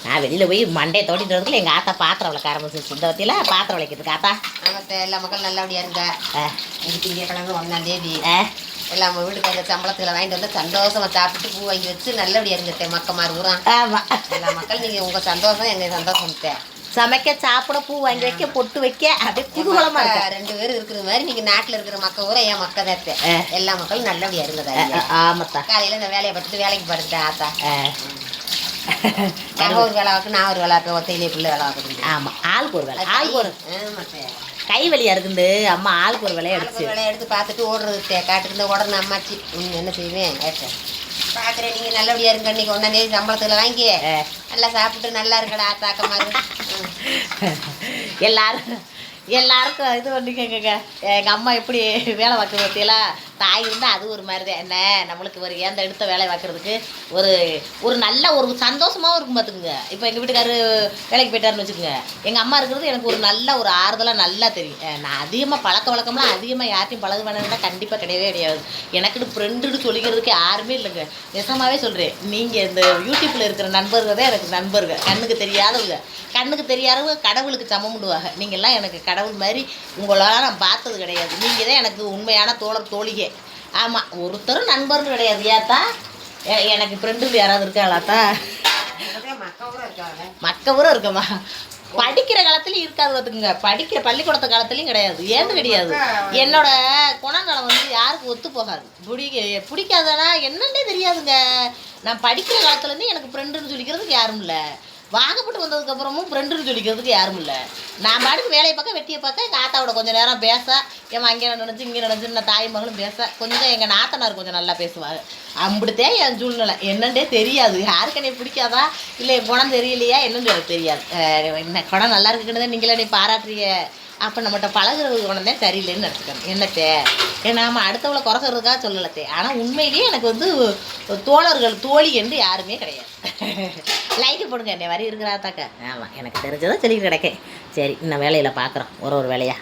நான் வெளியில் போய் மண்டையை தோட்டிட்டு வரதுல எங்கள் ஆத்தா பாத்திரம் விளக்க ஆரம்பிச்சிருச்சு. இந்த வத்தியில் பாத்திரம் விளக்கிறதுக்கு ஆத்தா. ஆமாத்த எல்லா மக்கள் நல்லபடியாக இருங்க. இன்னைக்கு திங்கக்கிழமை 1ஆம் தேதி எல்லாம் நம்ம வீட்டுக்கு அந்த சம்பளத்தில் வாங்கிட்டு வந்து சந்தோஷமாக சாப்பிட்டு பூ வாங்கி வச்சு நல்லபடியாக இருங்க மக்கமார் ஊரா. ஆமாம், எல்லா மக்கள் நீங்கள் உங்கள் சந்தோஷம் எங்கள் சந்தோஷம். சமைக்க சாப்பிட பூ வாங்கி வைக்க பொட்டு வைக்க அப்படியே குதூகலமாக இருக்கு. 2 பேர் இருக்கிற மாதிரி நீங்கள் நாட்டில் இருக்கிற மக்கள் ஊரா என் மக்கள் தான். எல்லா மக்களும் நல்லபடியாக இருங்க. ஆமாத்தா. காலையில் இந்த வேலையை பார்த்துட்டு வேலைக்கு படுத்துட்டேன் ஆத்தா. நான் ஒரு வேலை வாக்கு நான் ஒரு வேலை வாக்க ஒத்தையிலே பிள்ளை வேலை வாக்குறேன். ஆமாம், ஆளுக்கு ஒரு வேலை. ஆளுக்கு ஒரு கை வலியாக இருக்குது. அம்மா ஆளுக்கு ஒரு வேலையை எடுத்து பார்த்துட்டு ஓடுறது காட்டுக்கு இந்த உடனே அம்மாச்சி என்ன செய்வேன் பார்க்குறேன். நீங்கள் நல்லபடியாக இருங்க. அன்றைக்கி 1ஆம் தேதி சம்பளத்தில் வாங்கி நல்லா சாப்பிட்டு நல்லா இருக்கடா தாக்கமாரு. எல்லாருக்கும் இது பண்ணிக்கங்க. எங்கள் அம்மா எப்படி வேலை பார்க்குறது பற்றியெல்லாம் தாய் இருந்தால் அது ஒரு மாதிரி தான். என்ன நம்மளுக்கு ஒரு ஏந்த எடுத்த வேலை பார்க்குறதுக்கு ஒரு நல்ல ஒரு சந்தோஷமாகவும் இருக்கும் பார்த்துக்குங்க. இப்போ எங்கள் வீட்டுக்காரரு வேலைக்கு போயிட்டாருன்னு வச்சுக்கோங்க, எங்கள் அம்மா இருக்கிறது எனக்கு ஒரு நல்ல ஒரு ஆறுதலாக நல்லா தெரியும். நான் அதிகமாக பழக்க வழக்கம்லாம் அதிகமாக யார்ட்டையும் பழகு வேணும்னா கண்டிப்பாக கிடையவே கிடையாது. எனக்குன்னு ஃப்ரெண்டுன்னு சொல்லிக்கிறதுக்கு யாருமே இல்லைங்க. நெசமாகவே சொல்கிறேன். நீங்கள் இந்த யூடியூப்பில் இருக்கிற நண்பர்கள் தான் எனக்கு நண்பர்கள். கண்ணுக்கு தெரியாதவங்க, கண்ணுக்கு தெரியாதவங்க கடவுளுக்கு சமமுடுவாங்க. நீங்கள்லாம் எனக்கு கடவுள் மாதிரி உங்களால் நான் பார்த்தது கிடையாது. நீங்கள் தான் எனக்கு உண்மையான தோழர் தோழிகை. ஆமாம், ஒருத்தரும் நண்பர்னு கிடையாது. ஏத்தா எனக்கு ஃப்ரெண்டு யாராவது இருக்காளாத்தா? மக்கவரும் இருக்கமா? படிக்கிற காலத்துலையும் இருக்காது பார்த்துக்குங்க. படிக்கிற பள்ளிக்கூடத்து காலத்துலையும் கிடையாது. ஏன்னு கிடையாது. என்னோட குணநலம் வந்து யாருக்கு ஒத்து போகாது. பிடிக்காதனா என்னன்னே தெரியாதுங்க. நான் படிக்கிற காலத்துலேருந்து எனக்கு ஃப்ரெண்டுன்னு சொல்லிக்கிறதுக்கு யாரும் இல்லை. வாங்கப்பட்டு வந்ததுக்கப்புறமும் ஃப்ரெண்டுன்னு சொல்லிக்கிறதுக்கு யாரும் இல்லை. நான் பாட்டுக்கு வேலையை பார்க்க வெட்டியை பார்க்க எங்கள் ஆத்தாவோட கொஞ்சம் நேரம் பேச, ஏன் அங்கே நினச்சி இங்கே நினச்சி நான் தாய் மகளும் பேச, கொஞ்சம் எங்கள் நாத்தனார் கொஞ்சம் நல்லா பேசுவாங்க. அப்படித்தான் என் சூழ்நிலை. என்னன்னே தெரியாது. யாருக்கு என்னை பிடிக்காதா இல்லை என் குணம் தெரியலையா என்னன்னு எனக்கு தெரியாது. என்ன குணம் நல்லா இருக்குன்னு தான் நீங்களே என்னை பாராட்டுறீங்க. அப்போ நம்மகிட்ட பழகுறது குணம் தான் சரியில்லைன்னு நினச்சிக்கணும். என்னத்தே ஏன்னா நம்ம அடுத்தவளை குறைக்கிறதுக்காக சொல்லலத்தே. ஆனால் உண்மையிலேயே எனக்கு வந்து தோழர்கள் தோழி என்று யாருமே கிடையாது. லைக்கு போடுங்க. என்னை வரி இருக்கிறாத்தாக்கா. ஆமாம், எனக்கு தெரிஞ்சதான் சொல்லிட்டு கிடைக்கேன். சரி, இன்னும் வேலையில் பார்க்குறோம் ஒரு வேலையாக.